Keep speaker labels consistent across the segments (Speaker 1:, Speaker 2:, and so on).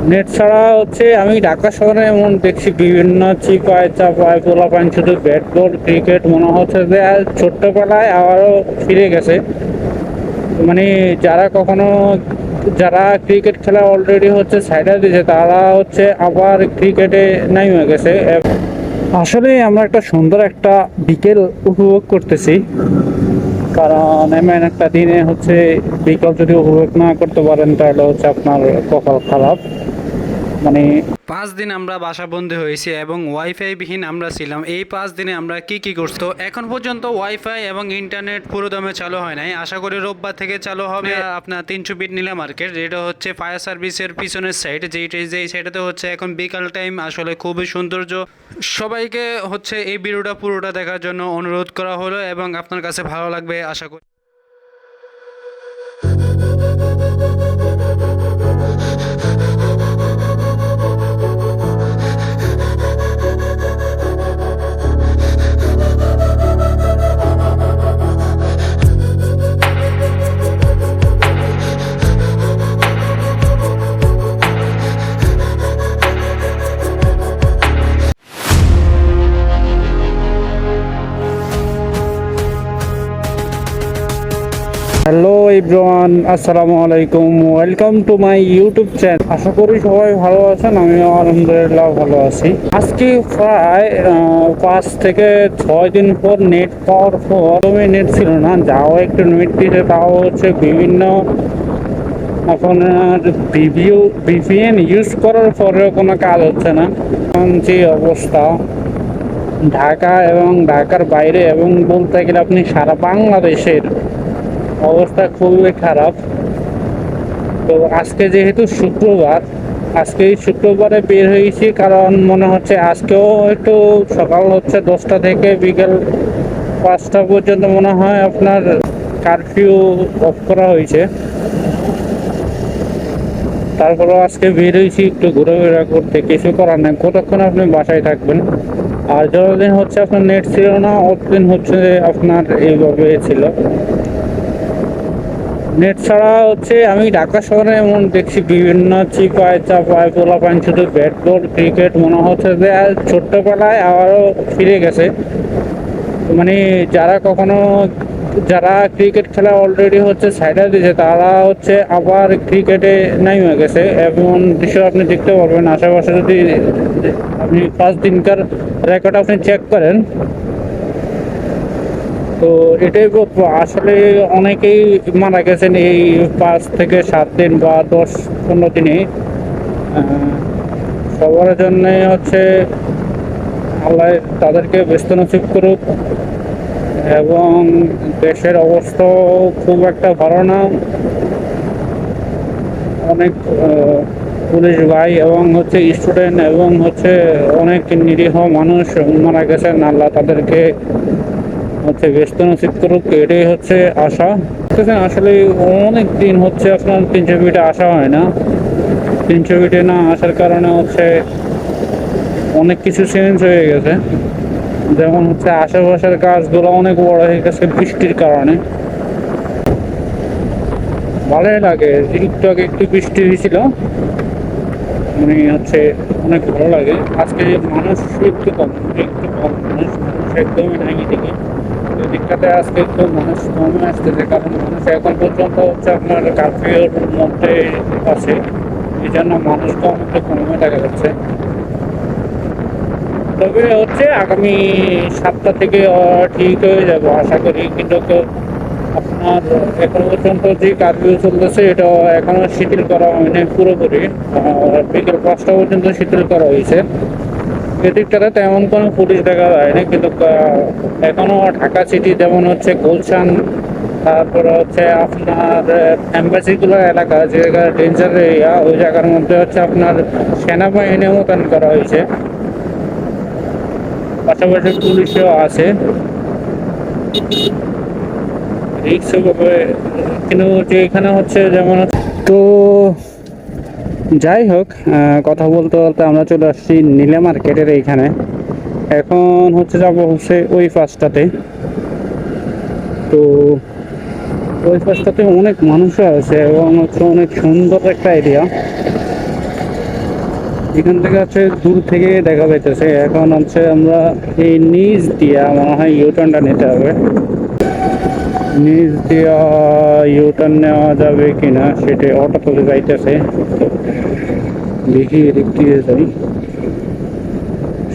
Speaker 1: Net ছাড়া হচ্ছে আমি ঢাকা শহরে এমন দেখছি বিভিন্ন চিপায় চাপায় পোলাপান শুধু ব্যাট বল ক্রিকেট মনে হচ্ছে যে আর ছোট্টবেলায় আবারও ফিরে গেছে। মানে যারা কখনো যারা ক্রিকেট খেলা অলরেডি হচ্ছে সাইডে দিয়েছে তারা হচ্ছে আবার ক্রিকেটে নাইমে গেছে। আসলে আমরা একটা সুন্দর একটা বিকেল উপভোগ করতেছি, কারণ এমন একটা দিনে হচ্ছে বিকেল যদি উপভোগ না করতে পারেন তাহলে হচ্ছে আপনার কপাল খারাপ। মানে
Speaker 2: 5 দিন আমরা বাসাবন্দী হয়েছি এবং ওয়াইফাই বিহীন আমরা ছিলাম। এই 5 দিনে আমরা কি করছি? তো এখন পর্যন্ত ওয়াইফাই এবং ইন্টারনেট পুরো দমে চালু হয় নাই। আশা করি রোববার থেকে চালু হবে। আপনার 300 ফিট নীলা মার্কেট, যেটা হচ্ছে ফায়ার সার্ভিসের পিছনের সাইড, যেই সাইডেতে হচ্ছে এখন বিকাল টাইম আসলে খুবই সৌন্দর্য। সবাইকে হচ্ছে এই ভিডিওটা পুরোটা দেখার জন্য অনুরোধ করা হলো এবং আপনার কাছে ভালো লাগবে আশা করি।
Speaker 1: হ্যালো এভরিওয়ান, আসসালামু আলাইকুম, welcome to my YouTube channel. আশা করি সবাই ভালো আছেন, আমিও আলহামদুলিল্লাহ ভালো আছি। আজকে প্রায় 5 থেকে 6 দিন পর নেট পাওয়ার পর নেট ছিল না, যাও একটু নেট দিতে তাও হচ্ছে বিভিন্ন আপনার ভিপিএন ইউজ করার পরেও কোনো কাজ হচ্ছে না। যে অবস্থা ঢাকা এবং ঢাকার বাইরে এবং বলতে গেলে আপনি সারা বাংলাদেশের অবস্থা খুবই খারাপ। তো আজকে যেহেতু শুক্রবার, আজকে এই শুক্রবারে বের হয়েছি কারণ মনে হচ্ছে আজকেও একটু সকাল হচ্ছে 10টা থেকে বিকেল 5টা পর্যন্ত মনে হয় আপনার কারফিউ অফ করা হয়েছে। তারপরে আজকে বের হয়েছি একটু ঘোরাফেরা করতে, কিছু করার নেই, কতক্ষণ আপনি বাসায় থাকবেন। আর যতদিন হচ্ছে আপনার নেট ছিল না অতদিন হচ্ছে আপনার এইভাবে ছিল। নেট ছাড়া হচ্ছে আমি ঢাকা শহরে এমন দেখছি বিভিন্ন চিপায় চাপায় পোলাপান শুধু ব্যাট বল ক্রিকেট মনে হচ্ছে যে আর ছোট্টবেলায় আবারও ফিরে গেছে। মানে যারা ক্রিকেট খেলা অলরেডি হচ্ছে সাইডে দিয়েছে তারা হচ্ছে আবার ক্রিকেটে নাইমে গেছে। এমন দৃশ্য আপনি দেখতে পারবেন আশেপাশে যদি আপনি 5 দিনকার রেকর্ড আপনি চেক করেন। তো এটাই বলবো, আসলে অনেকেই মারা গেছেন এই 5 থেকে 7 দিন বা 10-15 দিনে। সবার জন্য হচ্ছে আল্লাহ তাদেরকে ব্যস্ত নসিব করুক। এবং দেশের অবস্থাও খুব একটা ভালো না, অনেক পুলিশ ভাই এবং হচ্ছে স্টুডেন্ট এবং হচ্ছে অনেক নিরীহ মানুষ মারা গেছেন। আল্লাহ তাদেরকে হচ্ছে ব্যস্ত নসিব করুক, এটাই হচ্ছে আশা। আসলে অনেক দিন হচ্ছে আপনার 300 ফিটে আসা হয় না। 300 ফিটে না আসার কারণে হচ্ছে অনেক কিছু চেঞ্জ হয়ে গেছে। যেমন হচ্ছে আশেপাশের গাছগুলো অনেক বড় হয়ে গেছে বৃষ্টির কারণে। ভালোই লাগে, একটু আগে একটু বৃষ্টি হয়েছিল, মানে হচ্ছে অনেক ভালো লাগে। আজকে মানুষ একটু কম মানুষ একদমই নাই এদিকে। দিকটাতে আজকে একটু মানুষ কমে আসতেছে, কারণ মানুষ এখন পর্যন্ত হচ্ছে আপনার কারফিউর মধ্যে আছে, এই জন্য মানুষ কম একটু কমে দেখা যাচ্ছে। তবে হচ্ছে আগামী 7টা থেকে ঠিক হয়ে যাব আশা করি, কিন্তু আপনার এখন পর্যন্ত যে কারফিউ চলতেছে এটা এখনো শিথিল করা হয়নি পুরোপুরি। বিকেল 5টা পর্যন্ত শিথিল করা হয়েছে। এদিকটাতে তেমন কোনো পুলিশ দেখা যায়নি, কিন্তু এখনো ঢাকা সিটি যেমন হচ্ছে গুলশান, তারপরে হচ্ছে আপনার এম্বাসিগুলো এলাকা যে জায়গায় ডেঞ্জার এরিয়া, ওই জায়গার মধ্যে হচ্ছে আপনার সেনাবাহিনী মোতায়েন করা হয়েছে, পাশাপাশি পুলিশও আছে। রিক্স হবে কিন্তু যে এখানে হচ্ছে যেমন তো যাই হোক, কথা বলতে বলতে আমরা চলে আসছি নীলা মার্কেটের এইখানে। এখন হচ্ছে যাবো হচ্ছে ওই পাশটাতে। তো ওই পাশটাতে অনেক মানুষও আছে এবং হচ্ছে অনেক সুন্দর একটা এরিয়া। এখান থেকে হচ্ছে দূর থেকে দেখা যাইতেছে। এখন হচ্ছে আমরা এই নিচ দিয়া মনে হয় ইউটার্নটা নিতে হবে। নিচ দিয়া ইউটার্ন নেওয়া যাবে কিনা সেটা অটো তুলে যাইতেছে, দেখি এদিক দিয়ে যাই।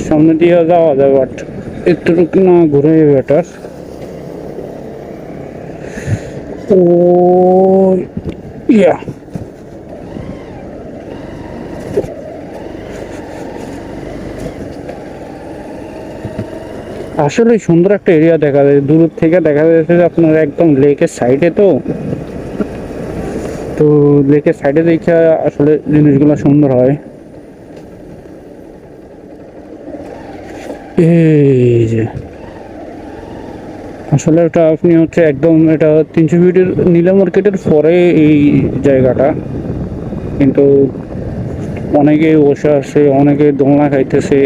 Speaker 1: সামনে দিয়ে যাওয়া যায়, বাট একটু না ঘুরে বেটার। ও ইয়া, আসলে সুন্দর একটা এরিয়া দেখা যায়, দূর থেকে দেখা যাচ্ছে যে আপনার একদম লেকের সাইডে। তো লেকের সাইডে দেখে আসলে জিনিসগুলো সুন্দর হয়। এই যে আসলে এটা আপনি হচ্ছে একদম এটা 300 ফিটের নীলা মার্কেটের পরে এই জায়গাটা, কিন্তু অনেকে বসে আছে, অনেকে দোলনা খাইতেছে।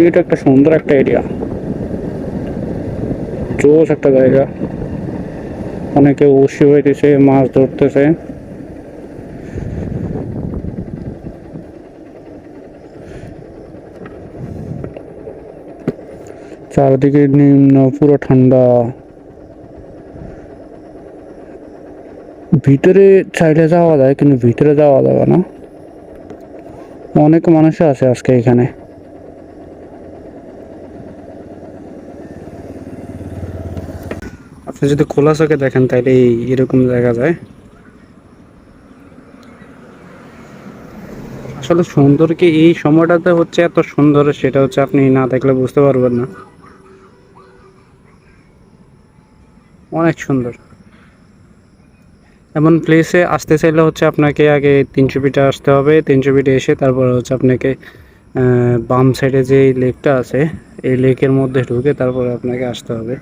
Speaker 1: এটা একটা সুন্দর একটা এরিয়া, জোস একটা জায়গা। অনেকে বসে হইতেছে, মাছ ধরতেছে। চারদিকে নিম্ন, পুরো ঠান্ডা। ভিতরে চাইলে যাওয়া যায়, কিন্তু ভিতরে যাওয়া যাবে না, অনেক মানুষ আছে আজকে এখানে। আপনি যদি খোলা চোখে দেখেন তাইলে এরকম দেখা যায়। আসলে সুন্দর কি এই সময়টাতে হচ্ছে এত সুন্দর, সেটা হচ্ছে আপনি না দেখলে বুঝতে পারবেন না। অনেক সুন্দর। এমন প্লেসে আসতে চাইলে হচ্ছে আপনাকে আগে 300 ফিটে আসতে হবে। 300 ফিটে এসে তারপর হচ্ছে আপনাকে বাম সাইডে যে লেকটা আছে এই লেকের মধ্যে ঢুকে তারপরে আপনাকে আসতে হবে।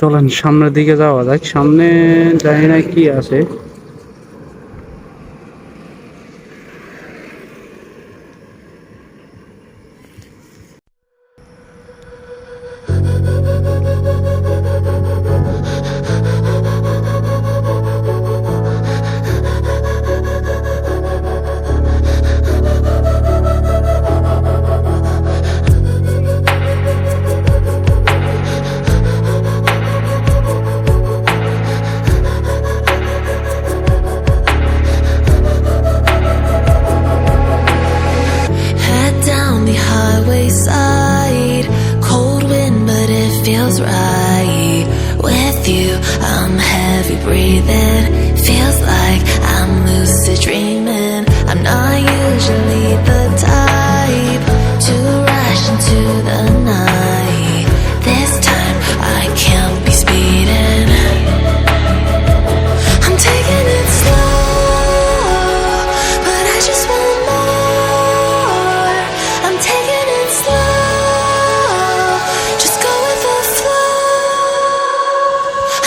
Speaker 1: চলেন সামনের দিকে যাওয়া যাক। সামনে জানি না কি আছে।
Speaker 3: Head down the highway side, cold wind, but it feels right. With you, I'm heavy breathing. Feels like I'm lucid dreaming. I'm not usually the type to rush into the night. This time I can't be speeding. I'm taking it slow, but I just want more. I'm taking it slow, just go with the flow.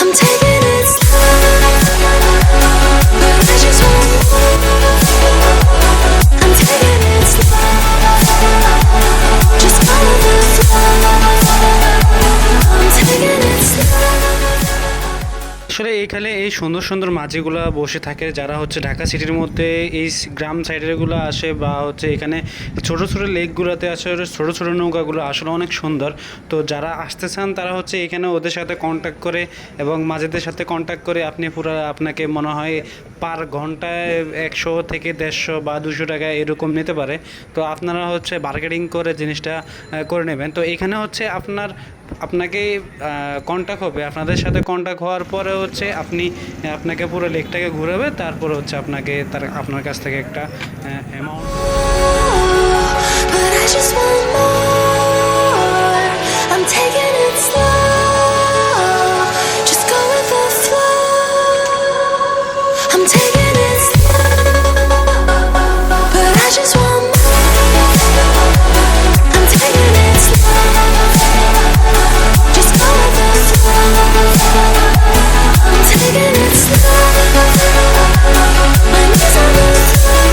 Speaker 3: I'm taking it slow, but I just want more. I'm taking it slow, just go with the flow. I'm taking it slow.
Speaker 2: আসলে এখানে এই সুন্দর সুন্দর মাঝিগুলা বসে থাকে, যারা হচ্ছে ঢাকা সিটির মধ্যে এই গ্রাম সাইডেরগুলো আসে, বা হচ্ছে এখানে ছোট ছোট লেকগুলোতে আসে ছোট ছোট নৌকাগুলো আসলে অনেক সুন্দর। তো যারা আসতে চান তারা হচ্ছে এখানে ওদের সাথে কন্ট্যাক্ট করে এবং মাঝিদের সাথে কন্ট্যাক্ট করে আপনি পুরো আপনাকে মনে হয় পার ঘন্টায় 100 থেকে 150 বা 200 টাকা এরকম নিতে পারে। তো আপনারা হচ্ছে বার্গেনিং করে জিনিসটা করে নেবেন। তো এখানে হচ্ছে আপনাকে কন্ট্যাক্ট হবে, আপনাদের সাথে কন্ট্যাক্ট হওয়ার পরে হচ্ছে আপনাকে পুরো লেকটাকে ঘুরাবে, তারপর হচ্ছে আপনার কাছ থেকে একটা amount.
Speaker 3: But I just want more. I'm taking it slow, just go with the flow. I'm taking it slow, but I just want more. I'm taking it slow, just go with the flow. I'm taking it slow, my knees on the floor.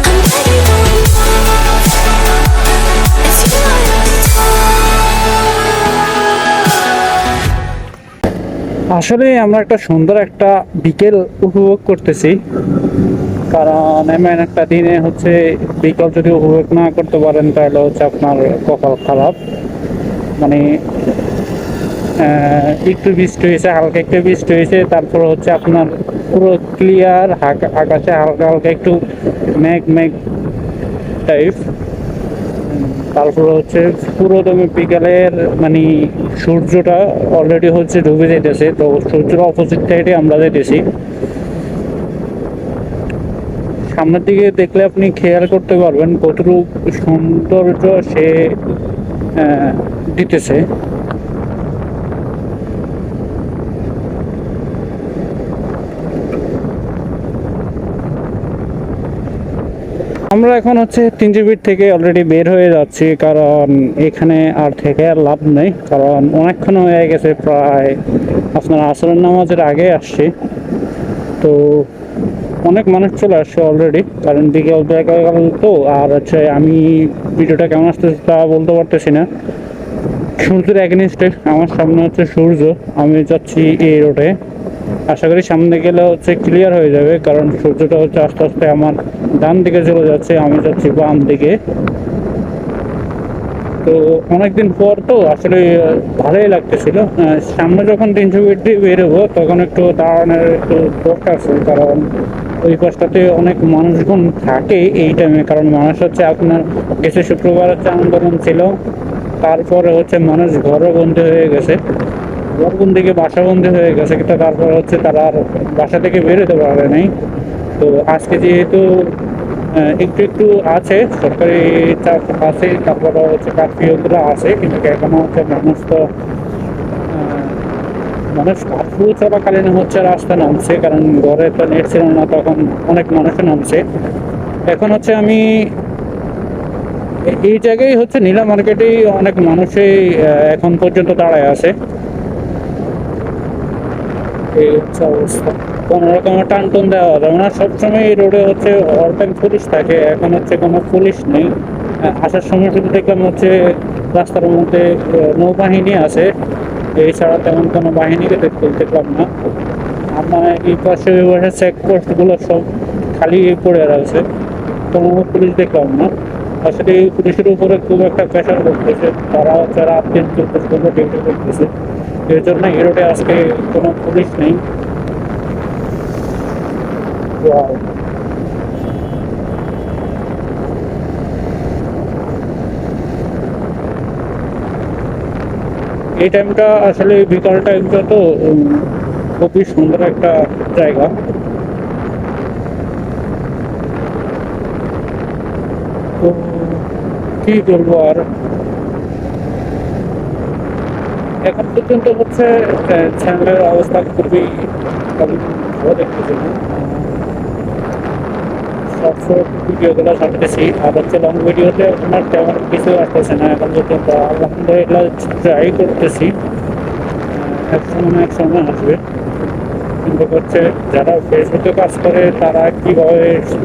Speaker 3: I'm begging for more. It's you I adore.
Speaker 1: আসলে আমরা একটা সুন্দর একটা বিকেল উপভোগ করতেছি, কারণ এমন একটা দিনে হচ্ছে বিকেল যদি উপভোগ না করতে পারেন তাহলে হচ্ছে আপনার কপাল খারাপ। মানে একটু বৃষ্টি হয়েছে, হালকা একটু বৃষ্টি হয়েছে, তারপর হচ্ছে আপনার পুরো ক্লিয়ার, আকাশে হালকা হালকা একটু মেঘ মেঘ টাইপ। তারপর হচ্ছে পুরো দমে বিকালের মানে সূর্যটা অলরেডি হচ্ছে ডুবে যেতেছে, তো সূর্যের অপোজিট সাইডে আমরা যেতেছি। সামনের দিকে দেখলে আপনি খেয়াল করতে পারবেন কতটুকু সৌন্দর্য সে দিতেছে। আমরা এখন হচ্ছে 3জি বিট থেকে অলরেডি বের হয়ে যাচ্ছি, কারণ এখানে আর থেকে আর লাভ নেই, কারণ অনেকক্ষণ হয়ে গেছে, প্রায় আপনার আসরের নামাজের আগে আসছি। তো অনেক মানুষ চলে আসছে অলরেডি, কারণ বিকেল তো। আর হচ্ছে আমি ভিডিওটা কেমন আসতেছে তা বলতে পারতেছি না। সূর্যের এগেনিস্টে আমার সামনে হচ্ছে সূর্য, আমি যাচ্ছি এই রোডে। আশা করি সামনে গেলে হচ্ছে ক্লিয়ার হয়ে যাবে, কারণ সূর্যটা হচ্ছে আস্তে আস্তে আমার ডান দিকে চলে যাচ্ছে, আমি যাচ্ছি বাম দিকে। তো অনেকদিন পর তো আসলে ভালোই লাগতেছিল। সামনে যখন 300 ফিট দিয়ে বেরোবো তখন একটু দাঁড়ানোর একটু দরকার আছে, কারণ ওই পাশটাতে অনেক মানুষজন থাকে এই টাইমে। কারণ মানুষ হচ্ছে আপনার গেছে শুক্রবার হচ্ছে আন্দোলন ছিল, তারপরে হচ্ছে মানুষ ঘরে বন্দি হয়ে গেছে, ঘরবন্দিকে বাসাবন্দি হয়ে গেছে, কিন্তু তারপরে হচ্ছে তারা আর বাসা থেকে বেরোতে পারে নাই। তো আজকে যেহেতু একটু একটু আছে, সরকারি চাপ আছে, তারপরে হচ্ছে কারফিউগুলো আছে, কিন্তু এখনো হচ্ছে মানুষ তো মানুষ কারফিউ চলাকালীন হচ্ছে রাস্তা নামছে, কারণ ঘরে তো নেট ছিল না, তখন অনেক মানুষও নামছে। এখন হচ্ছে আমি এই জায়গায় হচ্ছে নীলা মার্কেটেই অনেক মানুষই এখন পর্যন্ত দাঁড়ায় আছে। এই হচ্ছে অবস্থা, কোনো রকমের টান টান দেওয়া যাবে না। সবসময় এই রোডে হচ্ছে অল টাইম পুলিশ থাকে, এখন হচ্ছে কোনো পুলিশ নেই। আসার সময় শুধু দেখলাম হচ্ছে রাস্তার মধ্যে নৌবাহিনী আছে, এছাড়া তেমন কোনো বাহিনীকে দেখলাম না। আমার এই পাশে ওই পাশে চেকপোস্টগুলো সব খালি পড়ে রয়েছে, কোনো পুলিশ দেখলাম না। আসলে এই পুলিশের উপরে খুব একটা প্রেশার করতেছে, তারা হচ্ছে রাত দিন 24 ঘন্টা ডিউটি করতেছে, এর জন্য এই রোডে আজকে কোনো পুলিশ নেই। Wow. এই টাইমটা আসলে বিকাল টাইমটা তো খুবই সুন্দর একটা জায়গা। তো কি বলবো আর, এখন পর্যন্ত হচ্ছে চ্যানেলের অবস্থা খুবই ভালো দেখতেছি না। শর্ট ভিডিওগুলো ছাড়তেছি, আর হচ্ছে লং ভিডিওতে আমার তেমন কিছু আসতেছে না এখন পর্যন্ত। আলহামদুলিল্লাহ ট্রাই করতেছি, এক সময় আসবে। কিন্তু হচ্ছে যারা ফেসবুকে কাজ করে তারা কীভাবে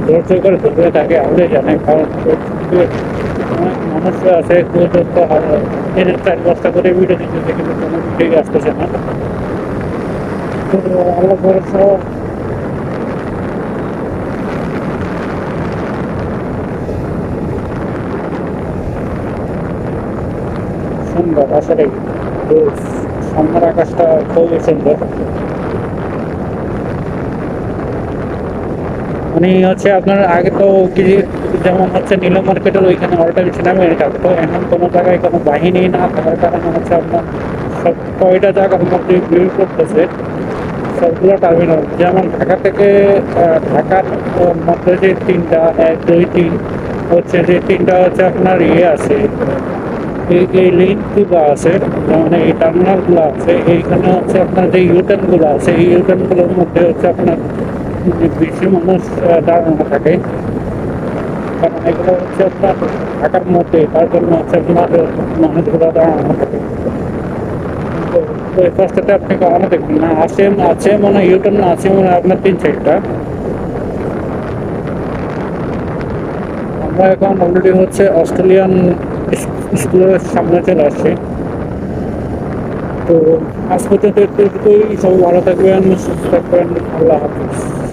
Speaker 1: ধৈর্য করে ধরে থাকে আগে জানে, কারণ অনেক মানুষ আছে পর্যন্ত 4-5টা করে ভিডিও দিতেছে, কিন্তু কোনো ভিডিও আসতেছে না। তো আল্লাহ ভরসা। সুন্দর আসলে, সামনের আকাশটা খুবই সুন্দর। মানে হচ্ছে আপনার আগে তো কি যেমন হচ্ছে নীলা মার্কেটের ওইখানে অল টাইম সিনেমা থাকতো, এখন কোনো জায়গায় কোনো বাহিনী না থাকার কারণে হচ্ছে আপনার সব কয়টা জায়গার মধ্যে ভিড় করতেছে সবগুলো টার্মিনাল। যেমন ঢাকা থেকে ঢাকার মধ্যে যে 3টা 1, 2, 3 হচ্ছে, যে 3টা হচ্ছে আপনার আছে, এই লিঙ্কগুলো আছে, মানে এই টার্মিনালগুলো আছে, এইখানে হচ্ছে আপনার যে ইউটার্নগুলো আছে, এই ইউটার্নগুলোর মধ্যে হচ্ছে আপনার বেশি মানুষ দাঁড়ানো থাকে, কারণ এগুলো হচ্ছে আপনার ঢাকার মধ্যে, তার জন্য হচ্ছে আপনার মানুষগুলো দাঁড়ানো থাকে। ওই রাস্তাতে আপনি কখনো দেখবেন না, আছে মনে হয় ইউটার্ন আছে মনে হয় আপনার 3-4টা। আমরা এখন অলরেডি হচ্ছে অস্ট্রেলিয়ান স্কুলের সামনে চলে আসছি। তো আজ পর্যন্ত একটুকুই, সবাই ভালো থাকবেন, সুস্থ থাকবেন, আল্লাহ হাফিজ।